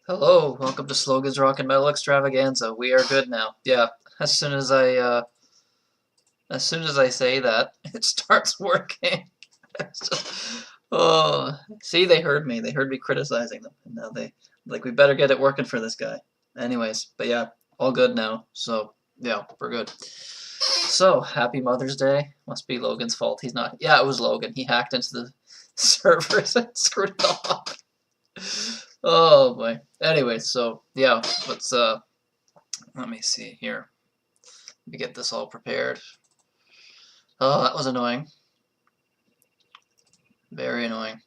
Hello, welcome to Slogan's Rock and Metal Extravaganza. We are good now. Yeah, as soon as I say that, it starts working. Oh, see, they heard me. They heard me criticizing them, and now they like we better get it working for this guy. Anyways, but yeah, all good now. So yeah, we're good. So happy Mother's Day. Must be Logan's fault. He's not. Yeah, it was Logan. He hacked into the servers and screwed it all up. Oh boy. Anyway, so yeah, let me see here. Let me get this all prepared. Oh, that was annoying. Very annoying.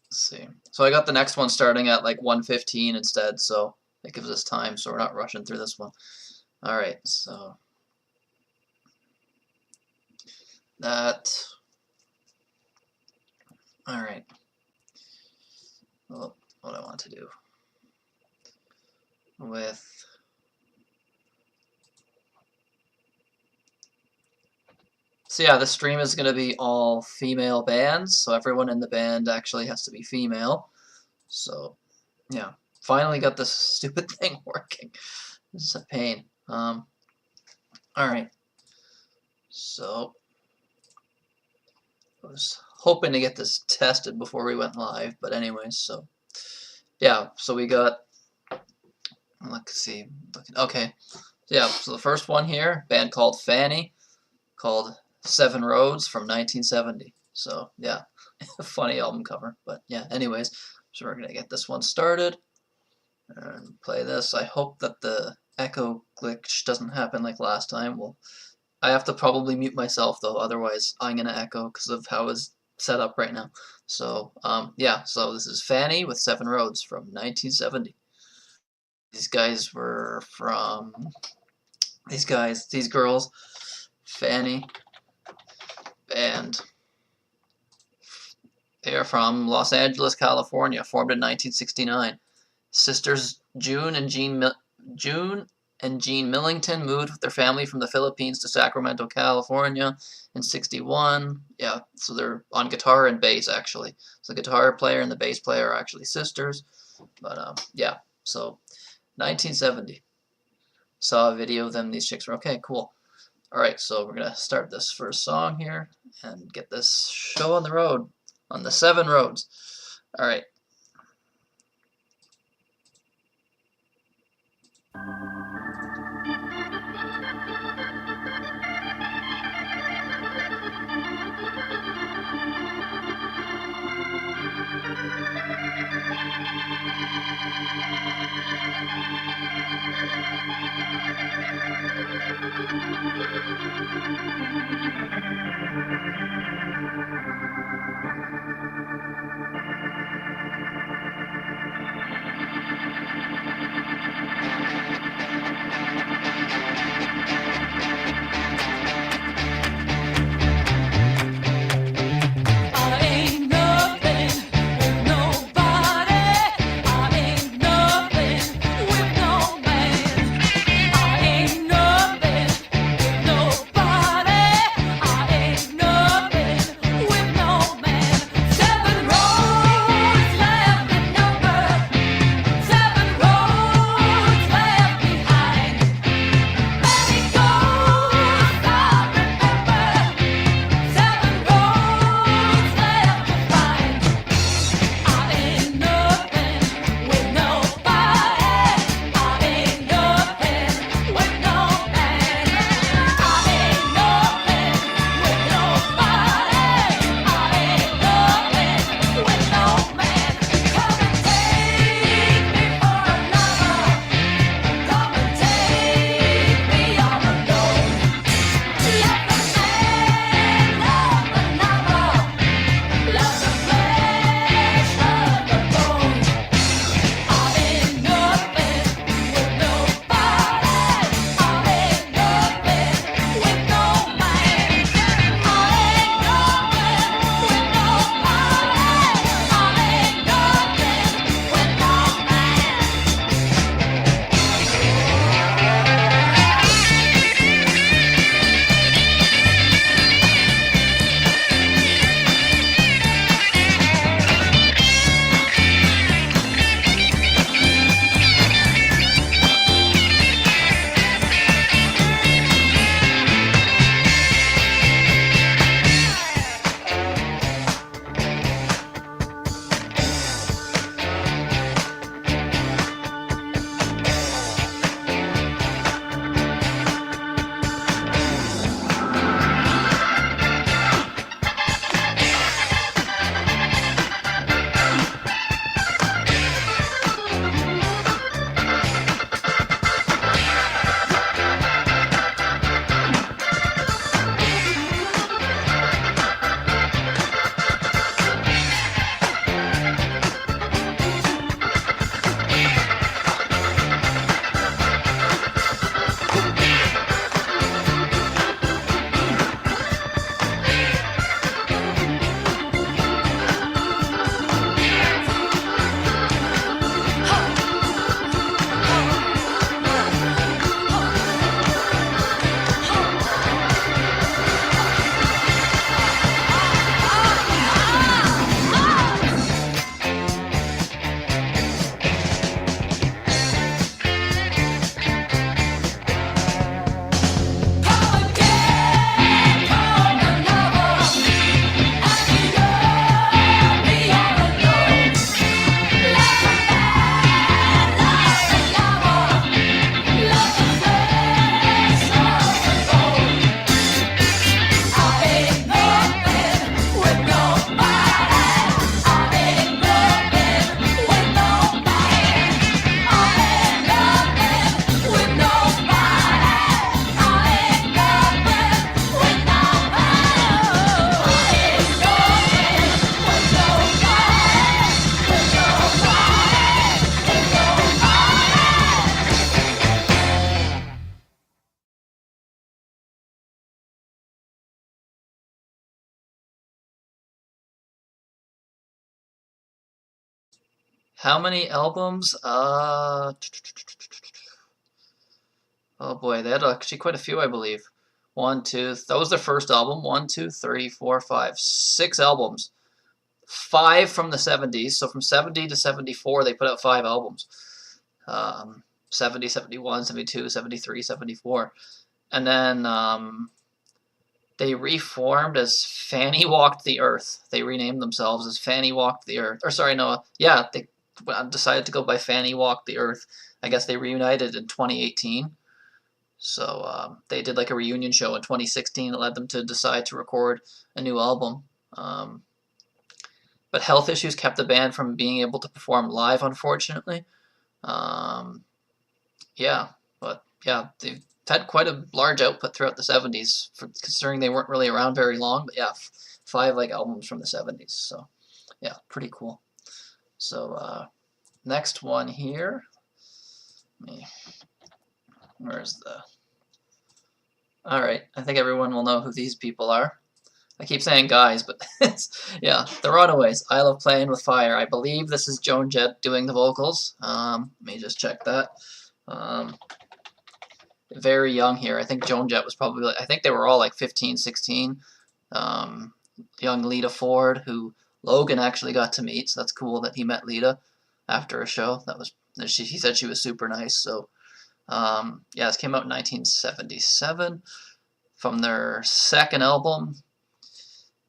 Let's see. So I got the next one starting at like 1:15 instead, so it gives us time, so we're not rushing through this one. All right, so that. All right. Well, what I want to do with. So yeah, this stream is going to be all female bands, so everyone in the band actually has to be female. So yeah, finally got this stupid thing working. This is a pain. All right. So I was hoping to get this tested before we went live, but anyways, so yeah, so we got. Let's see. Okay. Yeah, so the first one here, band called Fanny, called Seven Roads from 1970. So yeah, funny album cover. But yeah, anyways, so we're gonna get this one started and play this. I hope that the echo glitch doesn't happen like last time. Well, I have to probably mute myself though, otherwise I'm gonna echo because of how it's set up right now. So yeah, so this is Fanny with Seven Roads from 1970. These guys were from these girls, Fanny, and they are from Los Angeles, California, formed in 1969. Sisters June and Jean Millington moved with their family from the Philippines to Sacramento, California in '61. Yeah, so they're on guitar and bass actually. So the guitar player and the bass player are actually sisters. But yeah, so 1970. Saw a video of them. These chicks were okay, cool. Alright, so we're gonna start this first song here and get this show on the road, on the Seven Roads. Alright. How many albums? Oh boy, they had actually quite a few, I believe. One, two, that was their first album. 1, 2, 3, 4, 5, 6 albums. 5 from the 70s. So from 70 to 74, they put out 5 albums. 70, 71, 72, 73, 74. And then they reformed as Fanny Walked the Earth. They renamed themselves as Fanny Walked the Earth. Or sorry, no, yeah, they decided to go by Fanny Walked the Earth. I guess they reunited in 2018. So they did like a reunion show in 2016 that led them to decide to record a new album. But health issues kept the band from being able to perform live, unfortunately. Yeah, but yeah, they've had quite a large output throughout the 70s, considering they weren't really around very long. But yeah, 5 like albums from the 70s. So yeah, pretty cool. So next one here. Where's the... Alright, I think everyone will know who these people are. I keep saying guys, but it's, yeah, the Runaways. I Love Playing with Fire. I believe this is Joan Jett doing the vocals. Let me just check that. Very young here. I think Joan Jett was probably, like, I think they were all like 15, 16. Young Lita Ford, who Logan actually got to meet, so that's cool that he met Lita after a show. That was, he said she was super nice, so... yeah, this came out in 1977 from their second album.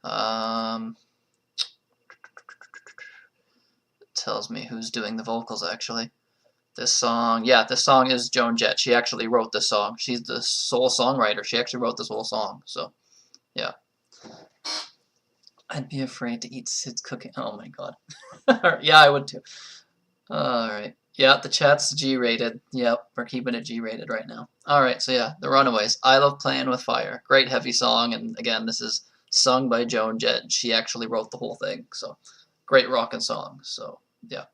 It tells me who's doing the vocals, actually. This song, yeah, this song is Joan Jett. She actually wrote this song. She's the sole songwriter. She actually wrote this whole song, so, yeah. I'd be afraid to eat Sid's cooking. Oh my god. Yeah, I would too. Alright. Yeah, the chat's G-rated. Yep, we're keeping it G-rated right now. Alright, so yeah, the Runaways. I Love Playing with Fire. Great heavy song, and again, this is sung by Joan Jett. She actually wrote the whole thing, so great rockin' song. So, yeah.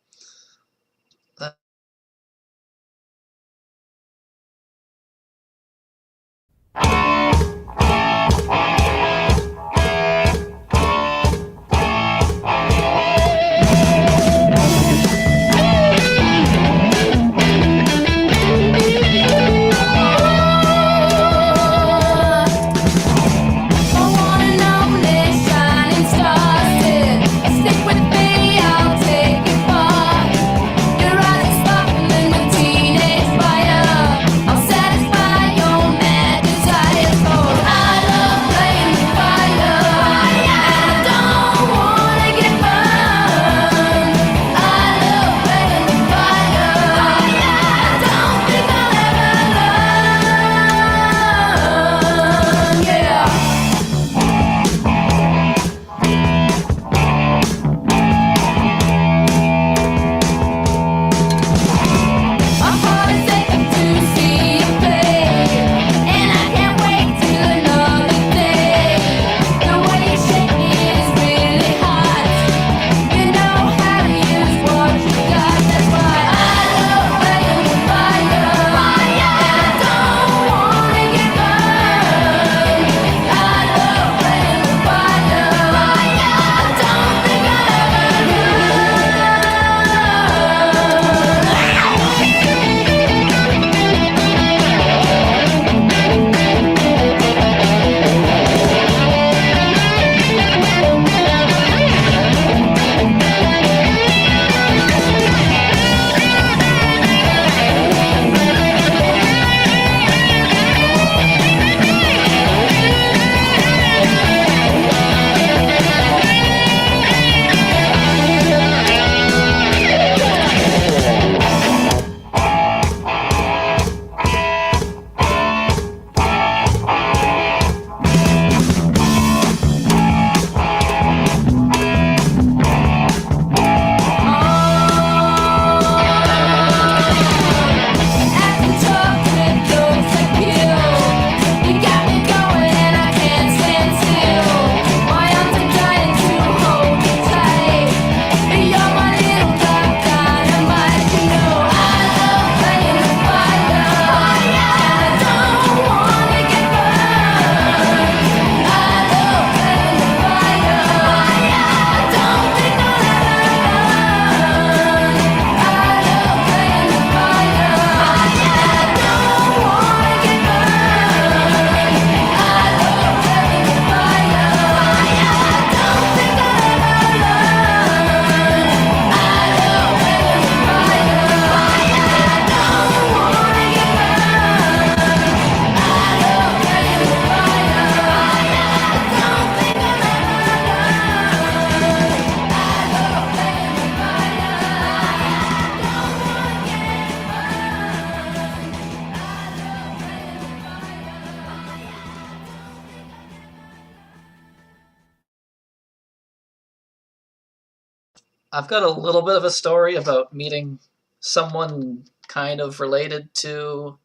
I've got a little bit of a story about meeting someone kind of related to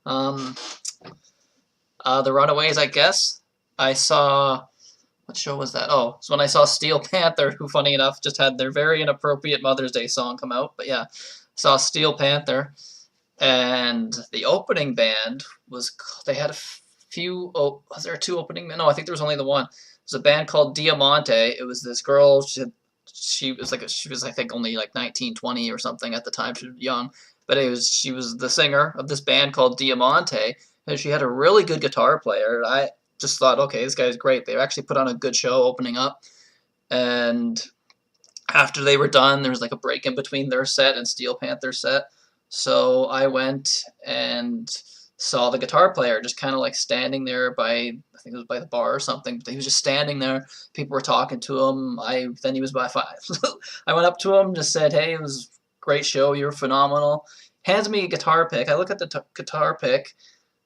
um, the Runaways, I guess. I saw, what show was that? Oh, it's when I saw Steel Panther, who, funny enough, just had their very inappropriate Mother's Day song come out. But yeah, saw Steel Panther, and the opening band was, they had a few, oh, was there two opening? No, I think there was only the one. It was a band called Diamante. It was this girl, she was like, she was, I think, only like 19, 20 or something at the time. She was young, but she was the singer of this band called Diamante, and she had a really good guitar player. I just thought, okay, this guy's great. They actually put on a good show opening up, and after they were done, there was like a break in between their set and Steel Panther's set. So I went and saw the guitar player just kind of like standing there by, I think it was by the bar or something. But he was just standing there. People were talking to him. Then he was by five. I went up to him, just said, "Hey, it was a great show. You were phenomenal." Hands me a guitar pick. I look at the guitar pick,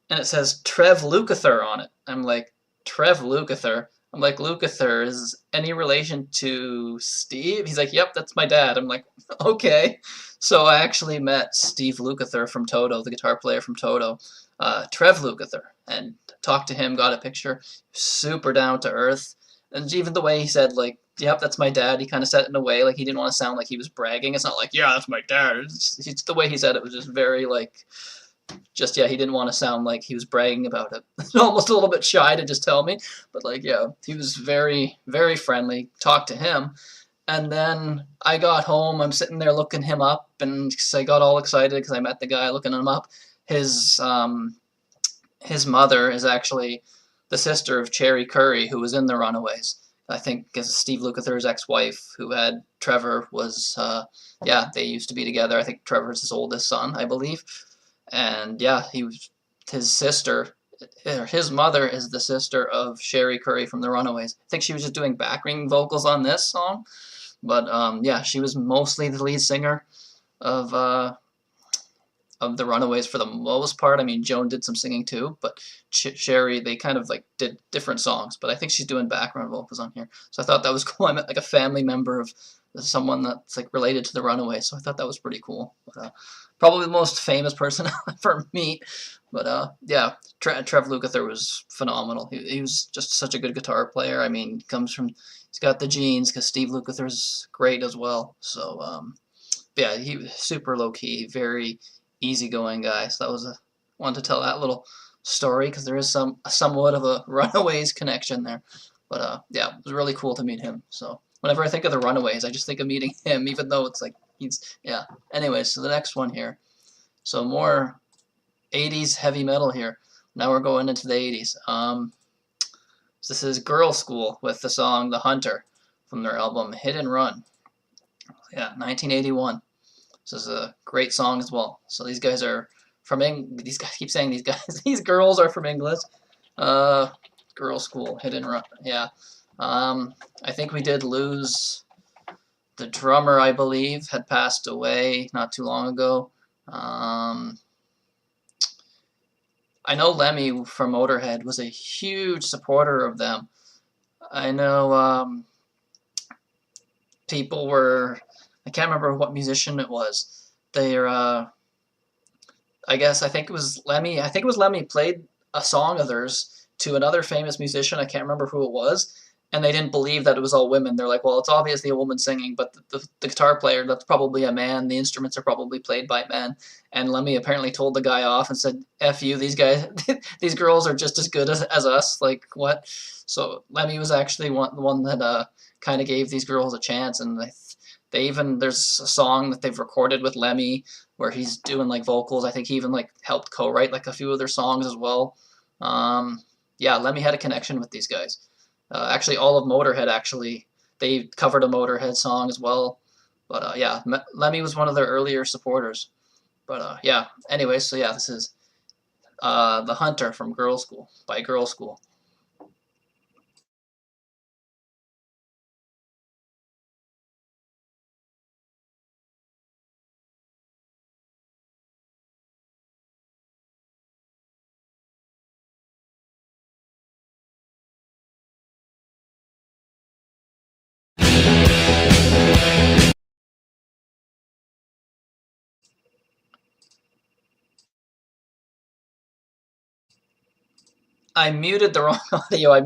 and it says Trev Lukather on it. I'm like, Trev Lukather. I'm like, Lukather, is any relation to Steve? He's like, yep, that's my dad. I'm like, okay. So I actually met Steve Lukather from Toto, the guitar player from Toto, Trev Lukather, and talked to him, got a picture. Super down to earth. And even the way he said, like, yep, that's my dad, he kind of said it in a way like he didn't want to sound like he was bragging. It's not like, yeah, that's my dad. It's the way he said it was just very, like, just, yeah, he didn't want to sound like he was bragging about it. Almost a little bit shy to just tell me, but like, yeah, he was very, very friendly. Talked to him, and then I got home. I'm sitting there looking him up, and I got all excited because I met the guy, looking him up. His his mother is actually the sister of Cherry Curry, who was in the Runaways. I think as Steve Lukather's ex-wife, who had Trevor, was yeah, they used to be together. I think Trevor's his oldest son, I believe. And yeah, he was his sister. His mother is the sister of Sherry Curry from the Runaways. I think she was just doing backing vocals on this song, but yeah, she was mostly the lead singer of the Runaways for the most part. I mean, Joan did some singing too, but Sherry, they kind of like did different songs. But I think she's doing background vocals on here, so I thought that was cool. I met like a family member of someone that's like related to the Runaways, so I thought that was pretty cool. But, probably the most famous person I'll ever meet. But yeah, Trev Lukather was phenomenal. He was just such a good guitar player. I mean, he's got the genes because Steve Lukather's great as well. So yeah, he was super low key, very easygoing guy. So that was wanted to tell that little story because there is somewhat of a Runaways connection there. But yeah, it was really cool to meet him. So whenever I think of the Runaways, I just think of meeting him, even though it's like yeah. Anyways, so the next one here. So more 80s heavy metal here. Now we're going into the 80s. So this is Girl School with the song The Hunter from their album Hit and Run. Yeah, 1981. This is a great song as well. So these guys are from these guys keep saying these guys. These girls are from England. Girl School, Hit and Run. Yeah. I think we did lose the drummer, I believe, had passed away not too long ago. I know Lemmy from Motorhead was a huge supporter of them. I know people were, I can't remember what musician it was. They're, I think it was Lemmy. I think it was Lemmy played a song of theirs to another famous musician. I can't remember who it was. And they didn't believe that it was all women. They're like, well, it's obviously a woman singing, but the guitar player, that's probably a man. The instruments are probably played by men. And Lemmy apparently told the guy off and said, F you, these guys, these girls are just as good as us. Like, what? So Lemmy was actually one that kind of gave these girls a chance. And they even, there's a song that they've recorded with Lemmy where he's doing like vocals. I think he even like helped co-write like a few of their songs as well. Yeah, Lemmy had a connection with these guys. Actually, all of Motorhead, actually, they covered a Motorhead song as well. But yeah, Lemmy was one of their earlier supporters. But yeah, anyway, so yeah, this is The Hunter from Girl School, by Girl School. I muted the wrong audio. I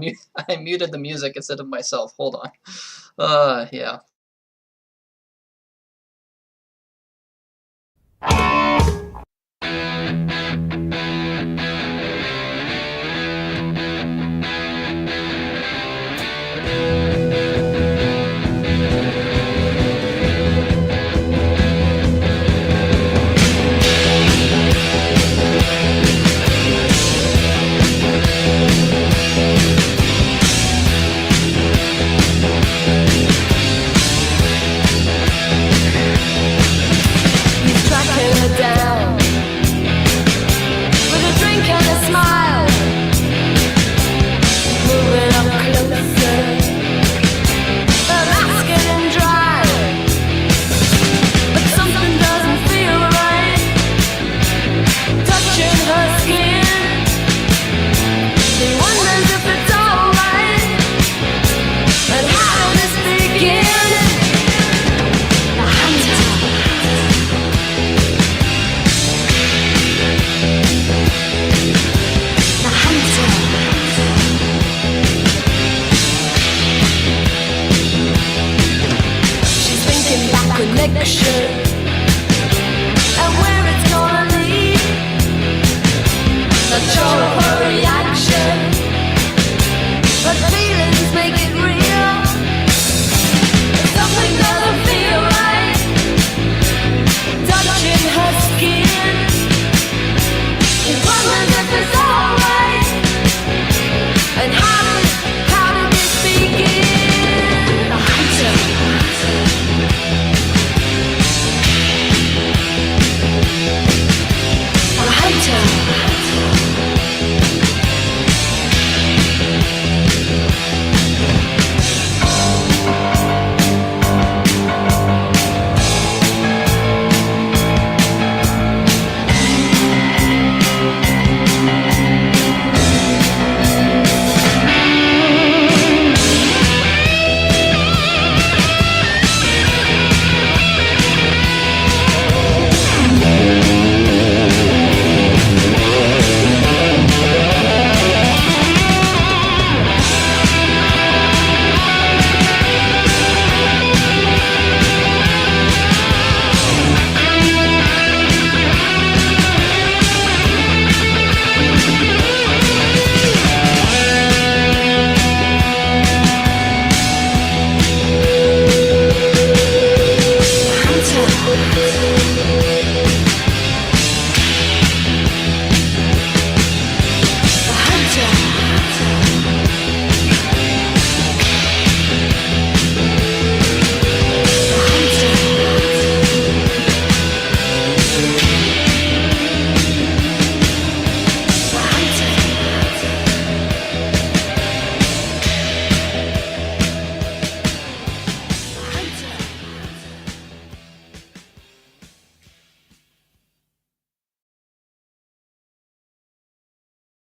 muted the music instead of myself. Hold on. Yeah.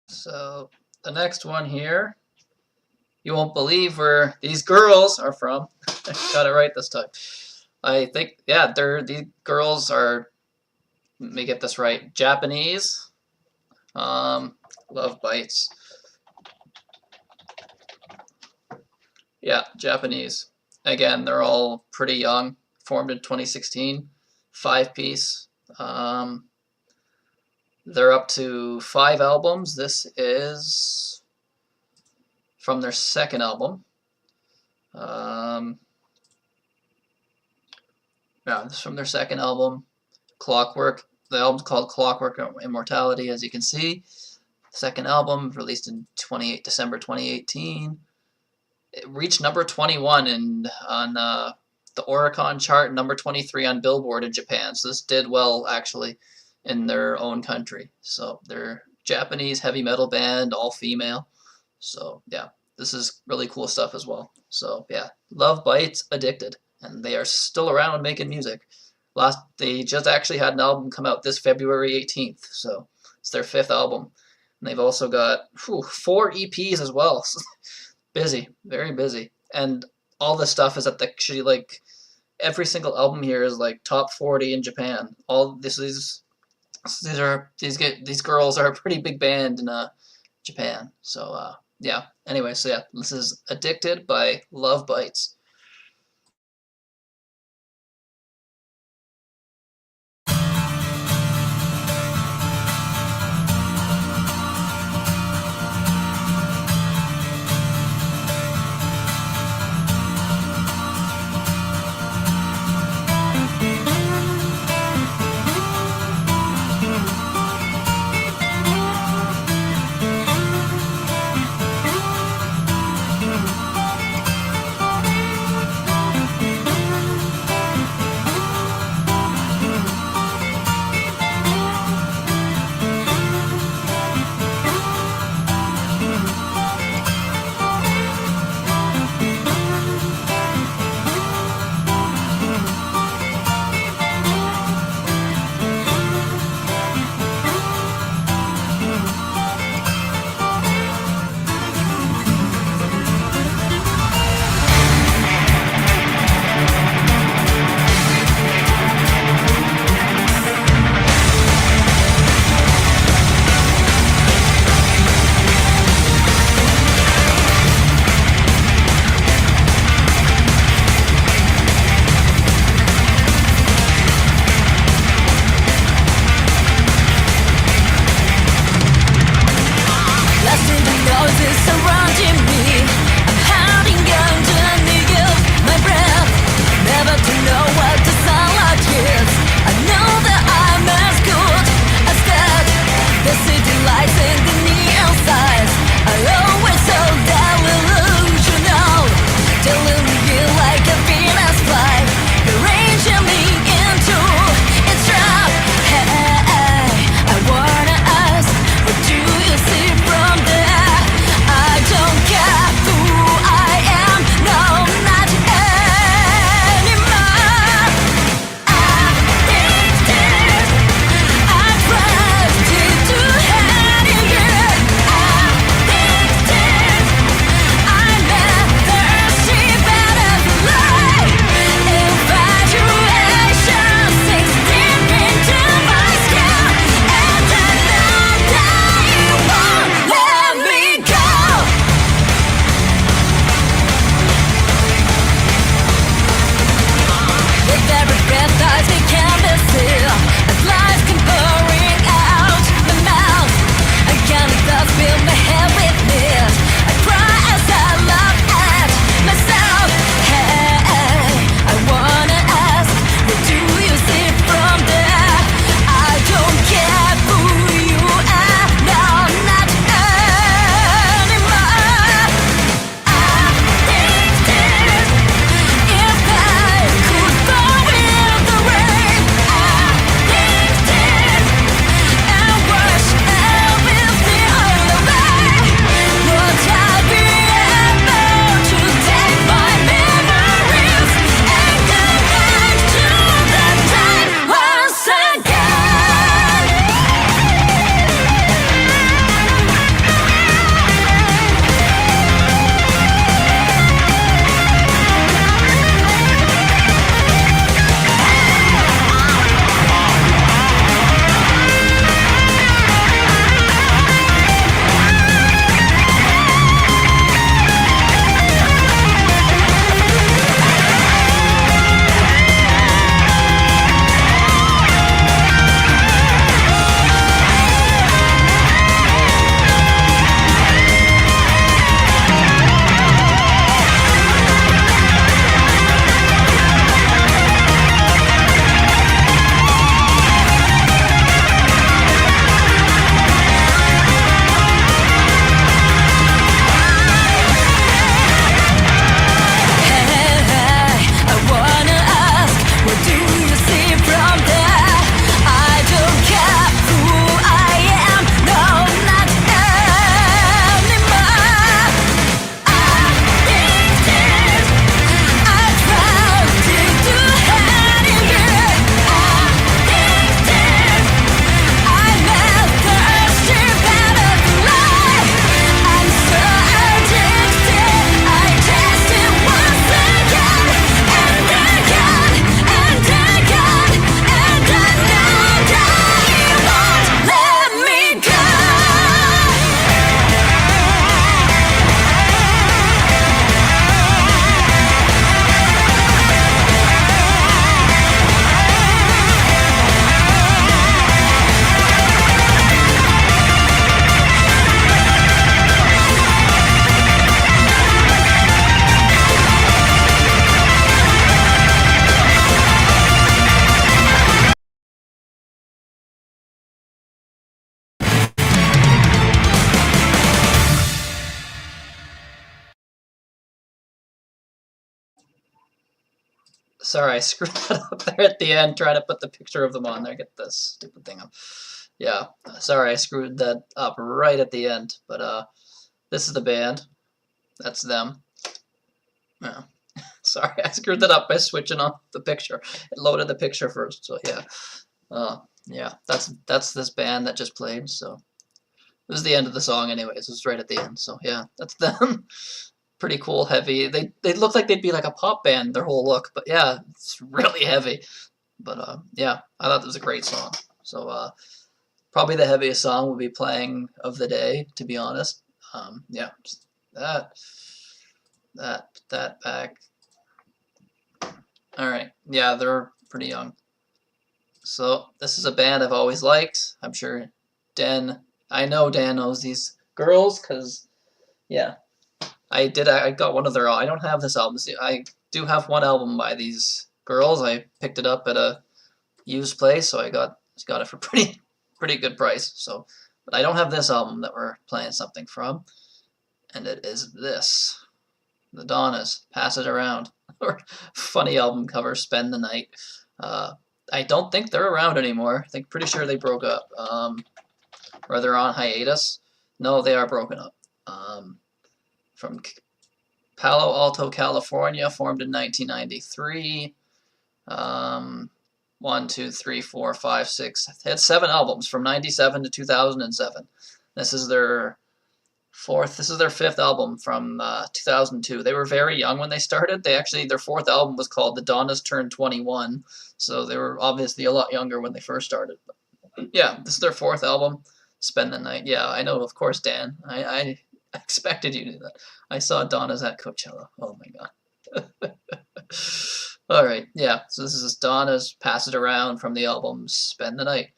So the next one here, you won't believe where these girls are from. Got it right this time. I think, yeah, these girls are, let me get this right, Japanese. Love bites. Yeah, Japanese. Again, they're all pretty young, formed in 2016, 5-piece. They're up to 5 albums. This is from their second album. Yeah, this is from their second album, Clockwork. The album's called Clockwork Immortality, as you can see. Second album, released in December 2018. It reached number 21 on the Oricon chart, number 23 on Billboard in Japan. So this did well, actually, in their own country. So they're Japanese heavy metal band, all female. So yeah, this is really cool stuff as well. So yeah, Love Bites, Addicted, and they are still around making music. They just actually had an album come out this February 18th. So it's their 5th album. And they've also got 4 EPs as well. Busy, very busy. And all this stuff is at actually like every single album here is like top 40 in Japan. All these girls are a pretty big band in Japan. So yeah. Anyway, so yeah, this is Addicted by Love Bites. Sorry, I screwed that up there at the end, trying to put the picture of them on there. Get this stupid thing up. Yeah, sorry, I screwed that up right at the end. But this is the band. That's them. Yeah. Sorry, I screwed that up by switching off the picture. It loaded the picture first, so yeah. Yeah, that's this band that just played, so this is the end of the song anyways. It's right at the end, so yeah, that's them. Pretty cool, heavy. They look like they'd be like a pop band, their whole look, but yeah, it's really heavy. But yeah, I thought it was a great song. So probably the heaviest song we'll be playing of the day, to be honest. Yeah, that back. All right, yeah, they're pretty young. So this is a band I've always liked. I'm sure I know Dan knows these girls because, yeah, I got one of their. I don't have this album. See, I do have one album by these girls. I picked it up at a used place, so I got it for pretty good price. So, but I don't have this album that we're playing something from, and it is this, the Donnas, Pass It Around. Or funny album cover, Spend the Night. I don't think they're around anymore. I think pretty sure they broke up. Or they're on hiatus. No, they are broken up. From Palo Alto, California, formed in 1993. 1, 2, 3, 4, 5, 6. They had 7 albums from 97 to 2007. This is their fifth album from 2002. They were very young when they started. Their 4th album was called The Donnas Turned 21, so they were obviously a lot younger when they first started. But yeah, this is their 4th album, Spend the Night. Yeah, I know, of course, Dan. I expected you to do that. I saw Donnas at Coachella. Oh my god. All right, yeah, so this is Donnas, Pass It Around from the album Spend the Night.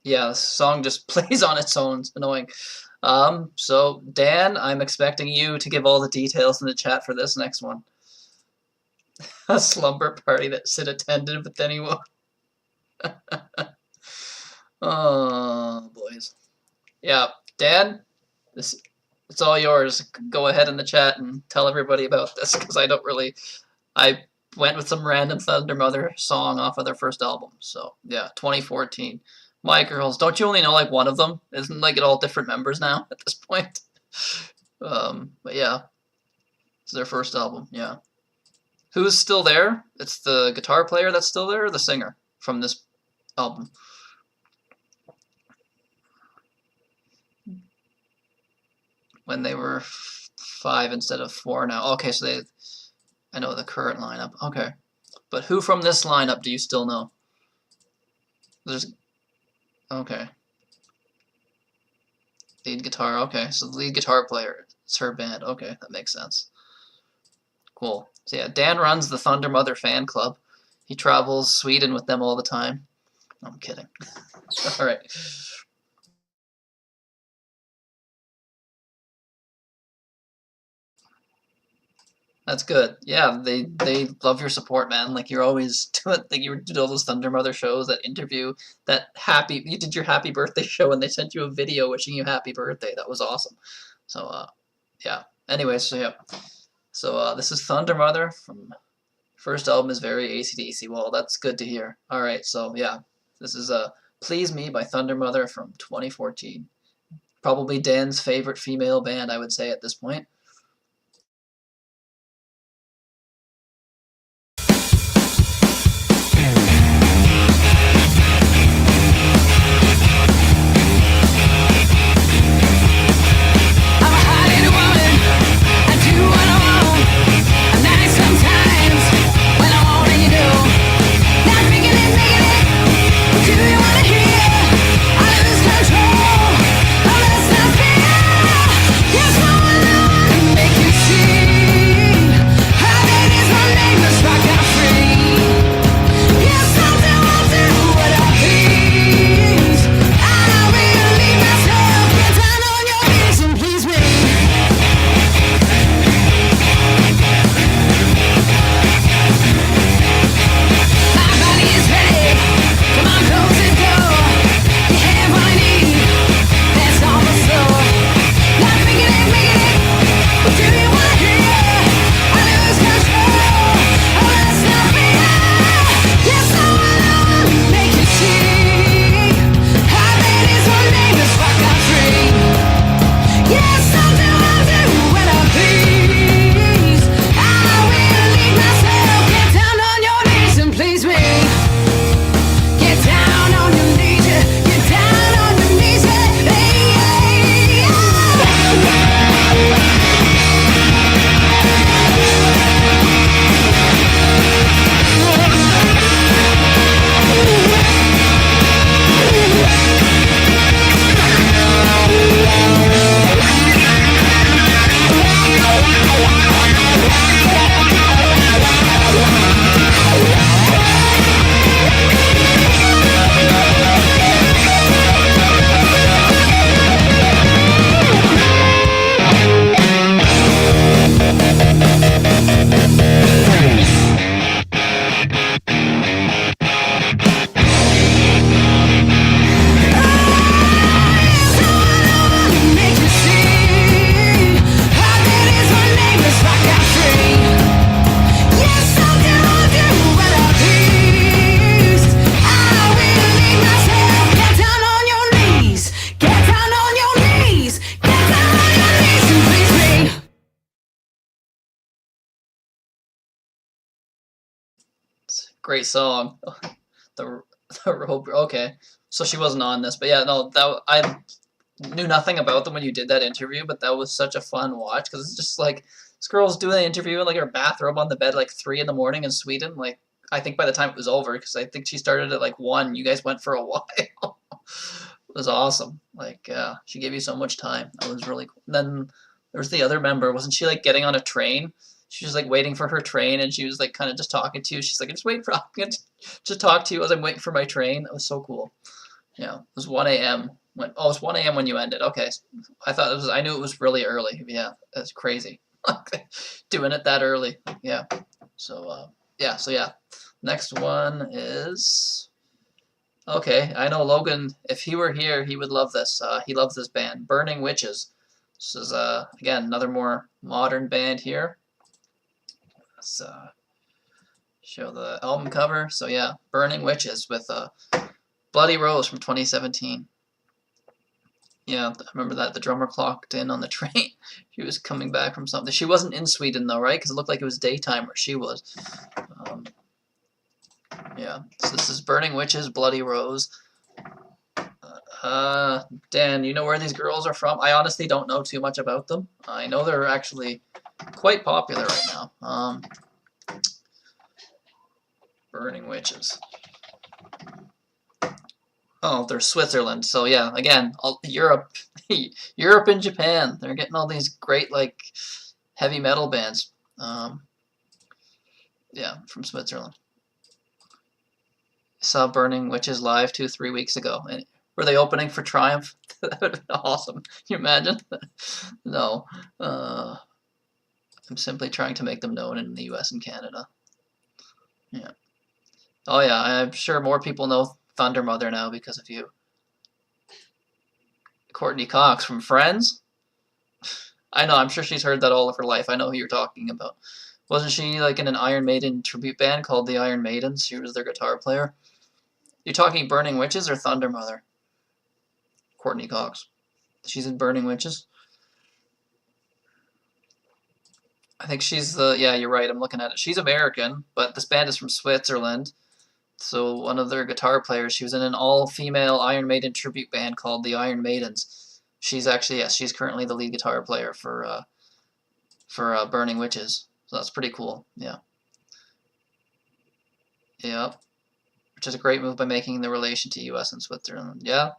Yeah, the song just plays on its own. It's annoying. So Dan, I'm expecting you to give all the details in the chat for this next one. A slumber party that Sid attended, but then he won't. Oh, boys. Yeah, Dan, this it's all yours. Go ahead in the chat and tell everybody about this because I don't really. I went with some random Thunder Mother song off of their first album. So yeah, 2014. My Girls. Don't you only know like one of them? Isn't like it all different members now at this point? But yeah, it's their first album. Yeah. Who's still there? It's the guitar player that's still there, or the singer from this album. When they were 5 instead of 4 now. Okay, so they. I know the current lineup. Okay, but who from this lineup do you still know? There's. Okay. Lead guitar. Okay, so the lead guitar player. It's her band. Okay, that makes sense. Cool. So yeah, Dan runs the Thunder Mother fan club. He travels Sweden with them all the time. No, I'm kidding. All right. That's good. Yeah, they love your support, man. Like you're always doing, like you did all those Thunder Mother shows, that interview, you did your happy birthday show, and they sent you a video wishing you happy birthday. That was awesome. So yeah. Anyways, so yeah. So this is Thunder Mother from first album is very AC/DC. Well, that's good to hear. All right, so yeah, this is Please Me by Thunder Mother from 2014. Probably Dan's favorite female band, I would say at this point. Great song. the rope. Okay, so she wasn't on this, but yeah, no, that I knew nothing about them when you did that interview, but that was such a fun watch because it's just like this girl's doing an interview in like her bathrobe on the bed like 3 in the morning in Sweden. Like I think by the time it was over, because I think she started at like 1. You guys went for a while. It was awesome. Like she gave you so much time. That was really cool. And then there was the other member. Wasn't she like getting on a train? She was like waiting for her train, and she was like kind of just talking to you. She's like, I'm just waiting for I'm gonna just talk to you as I'm waiting for my train. It was so cool. Yeah, it was 1 a.m. when. Oh, it's 1 a.m. when you ended. Okay, I thought it was. I knew it was really early. Yeah, that's crazy. Doing it that early. Yeah. So yeah. So yeah. Next one is. Okay, I know Logan. If he were here, he would love this. He loves this band, Burning Witches. This is again another more modern band here. Let's show the album cover. So yeah, Burning Witches with Bloody Rose from 2017. Yeah, I remember that. The drummer clocked in on the train. She was coming back from something. She wasn't in Sweden though, right? Because it looked like it was daytime where she was. Yeah, so this is Burning Witches, Bloody Rose. Dan, you know where these girls are from? I honestly don't know too much about them. I know they're actually quite popular right now. Burning Witches. Oh, they're Switzerland. So yeah, again, Europe, Europe and Japan. They're getting all these great like heavy metal bands. Yeah, from Switzerland. Saw Burning Witches live 2-3 weeks ago. And were they opening for Triumph? That would have been awesome. Can you imagine? No. I'm simply trying to make them known in the US and Canada. Yeah. Oh yeah, I'm sure more people know Thunder Mother now because of you. Courtney Cox from Friends? I know, I'm sure she's heard that all of her life. I know who you're talking about. Wasn't she like in an Iron Maiden tribute band called the Iron Maidens? She was their guitar player. You're talking Burning Witches or Thunder Mother? Courtney Cox. She's in Burning Witches. I think she's the, yeah, you're right, I'm looking at it. She's American, but this band is from Switzerland. So one of their guitar players, she was in an all-female Iron Maiden tribute band called the Iron Maidens. She's actually, yes, she's currently the lead guitar player for Burning Witches. So that's pretty cool, yeah. Yeah. Which is a great move by making the relation to US and Switzerland. Yeah.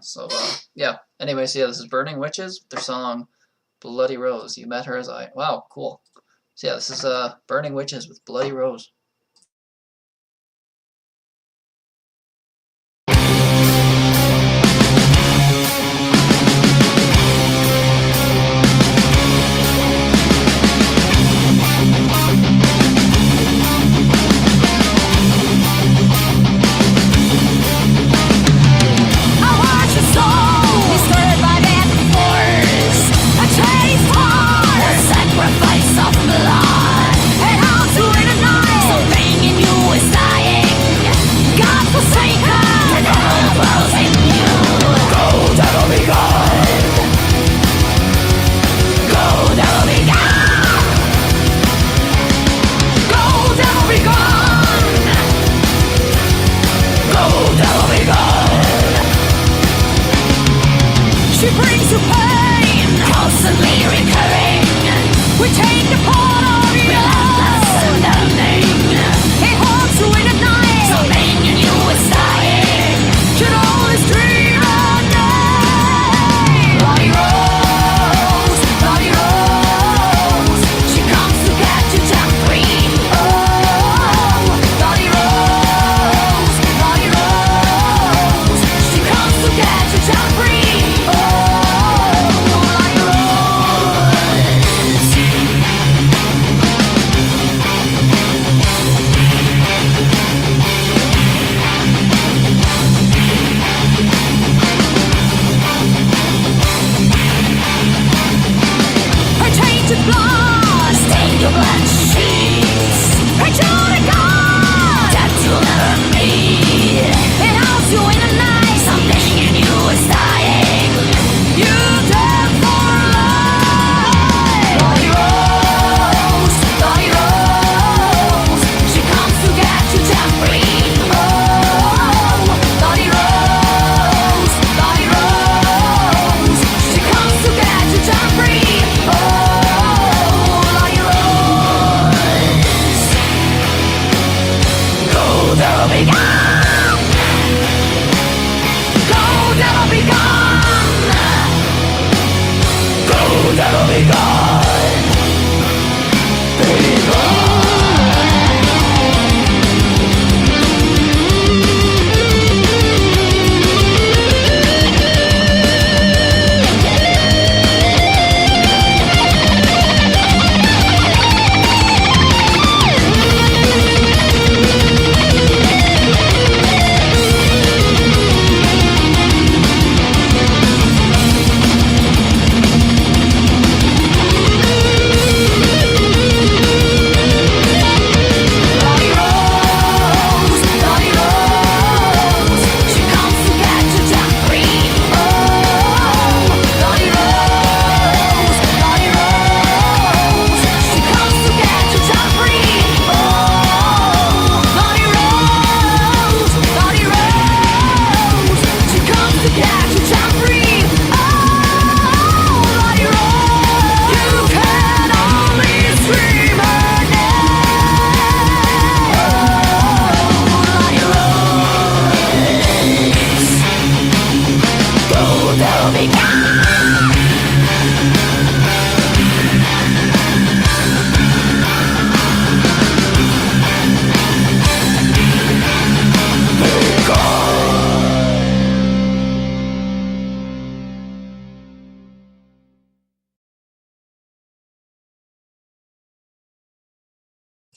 So, yeah. Anyways, yeah, this is Burning Witches, their song Bloody Rose. You met her as I. Wow, cool. So, yeah, this is Burning Witches with Bloody Rose.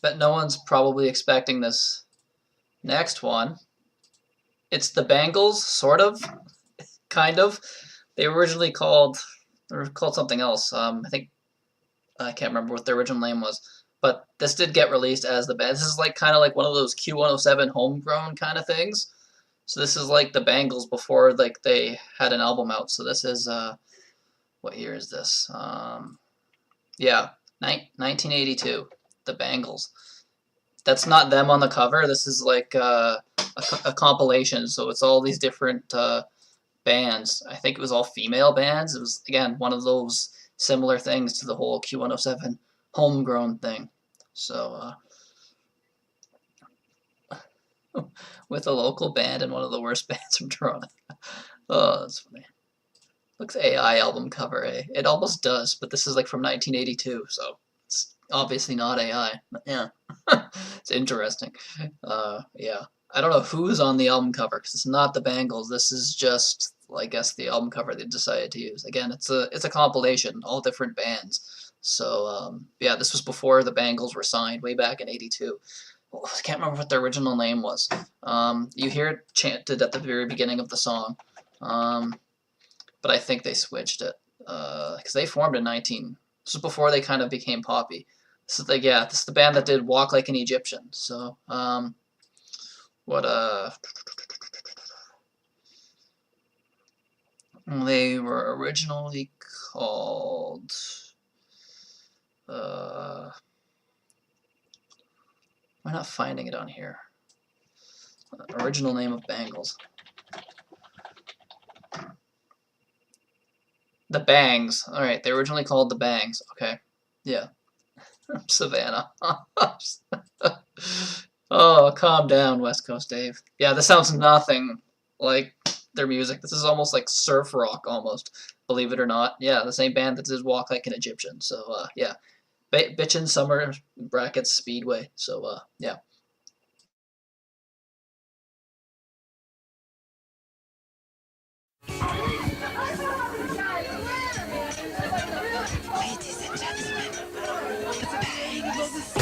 but no one's probably expecting this next one. It's the Bangles, sort of, kind of. They were originally called something else. I think I can't remember what their original name was, but this did get released as the band. This is like kind of like one of those Q107 homegrown kind of things. So this is like the Bangles before like they had an album out. So this is what year is this? Yeah, 1982. The Bangles. That's not them on the cover. This is like a compilation. So it's all these different bands. I think it was all female bands. It was again one of those similar things to the whole Q107 homegrown thing. So with a local band and one of the worst bands from Toronto. Oh, that's funny. Looks AI album cover, eh? It almost does, but this is like from 1982, so it's obviously not AI. But yeah, it's interesting. Yeah, I don't know who's on the album cover because it's not the Bangles. This is just, I guess, the album cover they decided to use. Again, it's a compilation, all different bands. So yeah, this was before the Bangles were signed, way back in '82. I can't remember what their original name was. You hear it chanted at the very beginning of the song. But I think they switched it because they formed in 19. This was before they kind of became poppy. This is this is the band that did "Walk Like an Egyptian." So they were originally called. Am I not finding it on here? Original name of Bangles. The Bangs. Alright, they were originally called the Bangs. Okay. Yeah. Savannah. Oh, calm down, West Coast Dave. Yeah, this sounds nothing like their music. This is almost like surf rock, almost. Believe it or not. Yeah, the same band that did Walk Like an Egyptian. So, yeah. Bitchin' Summer brackets Speedway. So, yeah. Ladies and gentlemen, the Bangles.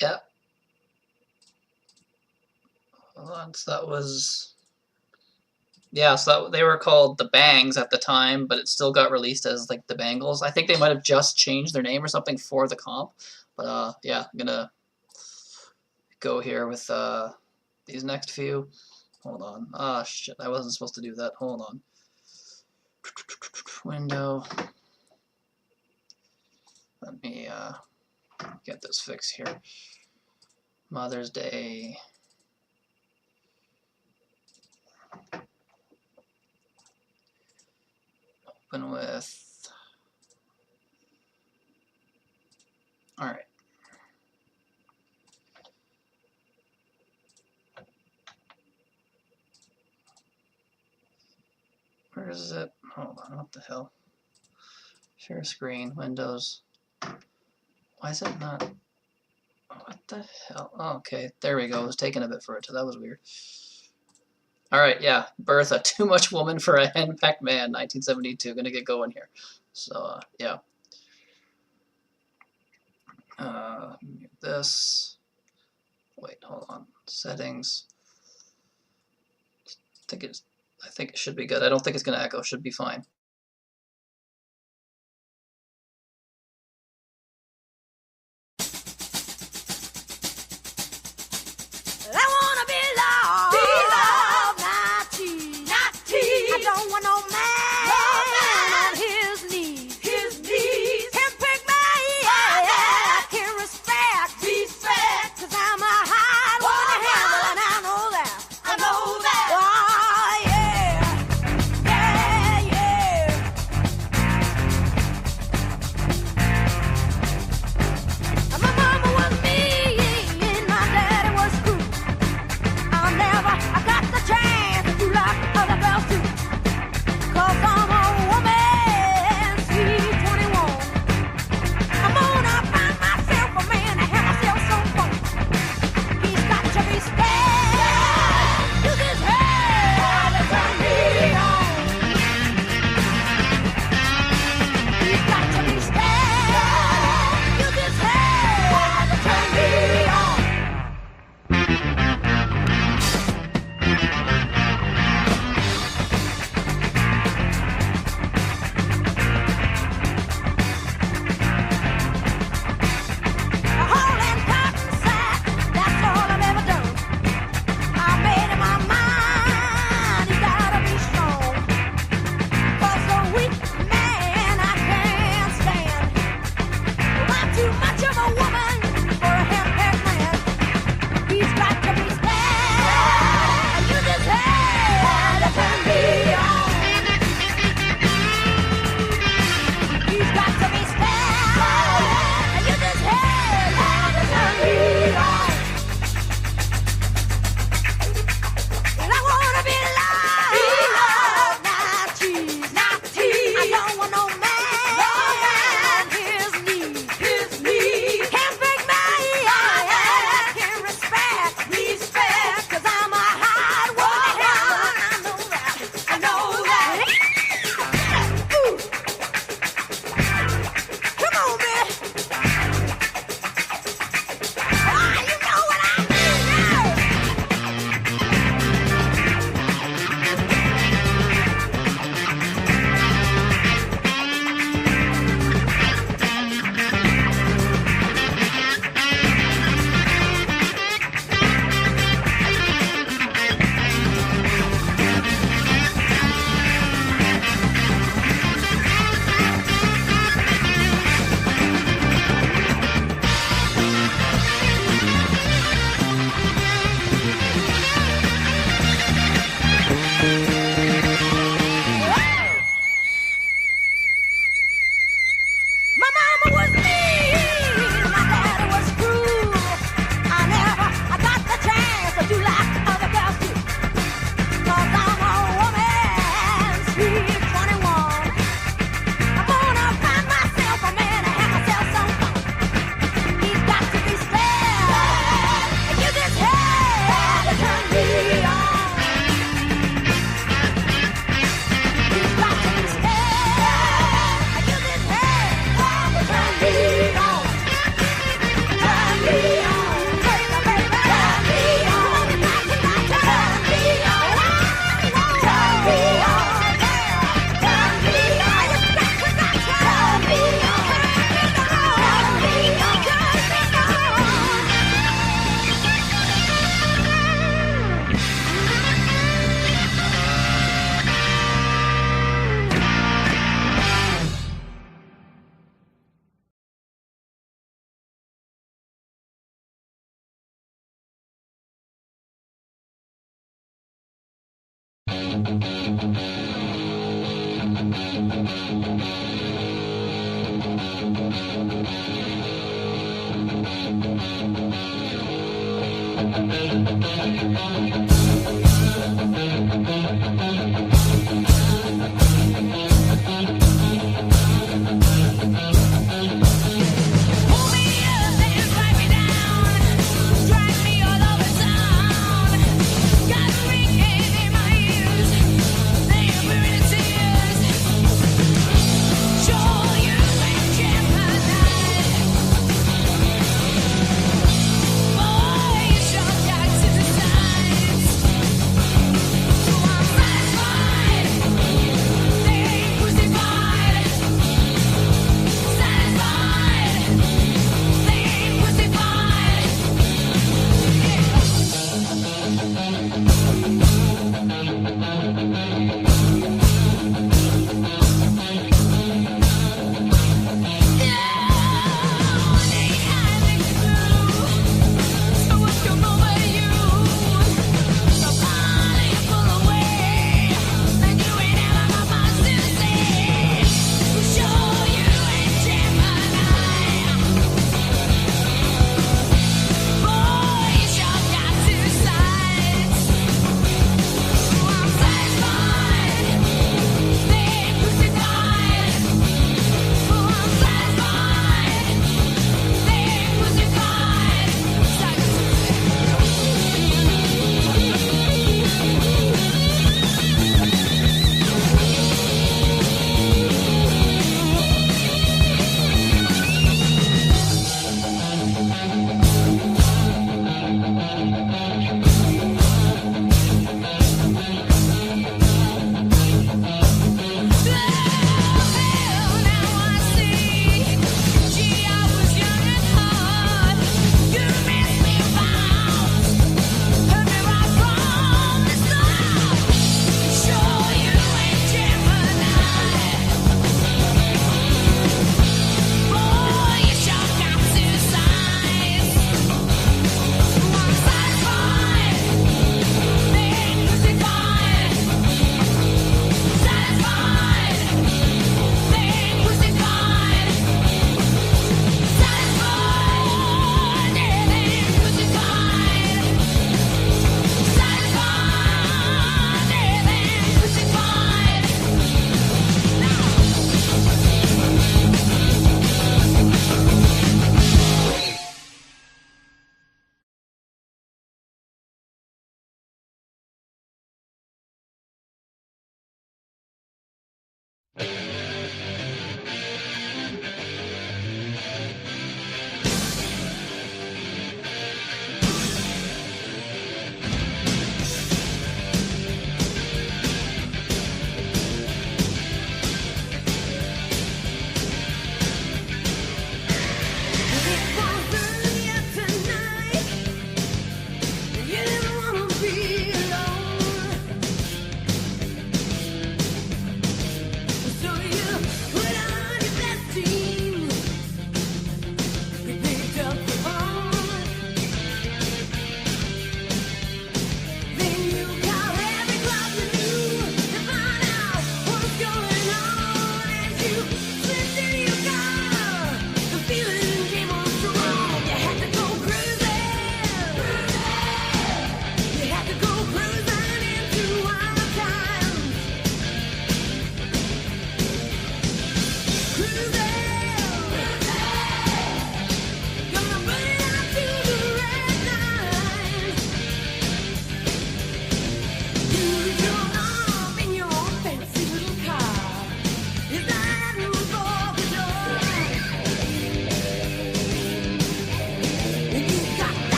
Yeah. Hold on. So that was. Yeah, so they were called the Bangs at the time, but it still got released as like the Bangles. I think they might have just changed their name or something for the comp. But yeah, I'm gonna go here with these next few. Hold on. Ah, shit, I wasn't supposed to do that. Hold on. Window. Let me get this fixed here. Mother's Day. Open with. All right. Where is it? Hold on. What the hell? Share screen. Windows. Why is it not? What the hell? Oh, okay, there we go. It was taking a bit for it to. That was weird. All right, yeah. Bertha, Too Much Woman for a Henpecked Man, 1972. Gonna get going here. So, yeah. Mute this. Wait, hold on. Settings. I think it should be good. I don't think it's gonna echo. Should be fine. I wanna be loved, not teased. I don't want no man on his knees. Can't pick me, yeah. Can't respect, 'cause I'm a hard one to handle, and I know that. Oh, yeah.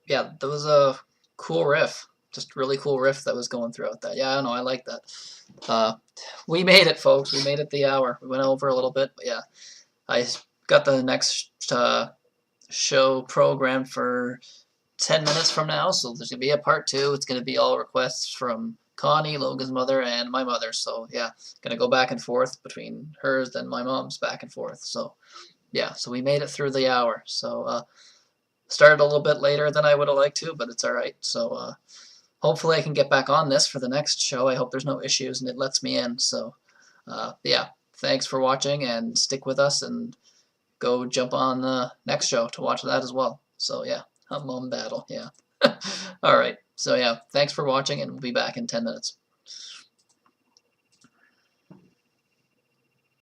yeah, that was a cool riff. Just really cool riff that was going throughout that. Yeah, I know, I like that. Uh, we made it, folks. We made it the hour. We went over a little bit, but yeah, I got the next show programmed for 10 minutes from now, so there's gonna be a part two. It's gonna be all requests from Connie, Logan's mother, and my mother. So yeah, gonna go back and forth between hers and my mom's back and forth. So yeah, so we made it through the hour. So started a little bit later than I would have liked to, but it's all right. So hopefully I can get back on this for the next show. I hope there's no issues and it lets me in. So yeah, thanks for watching and stick with us and go jump on the next show to watch that as well. So yeah, a mom battle. Yeah. All right. So yeah, thanks for watching and we'll be back in 10 minutes.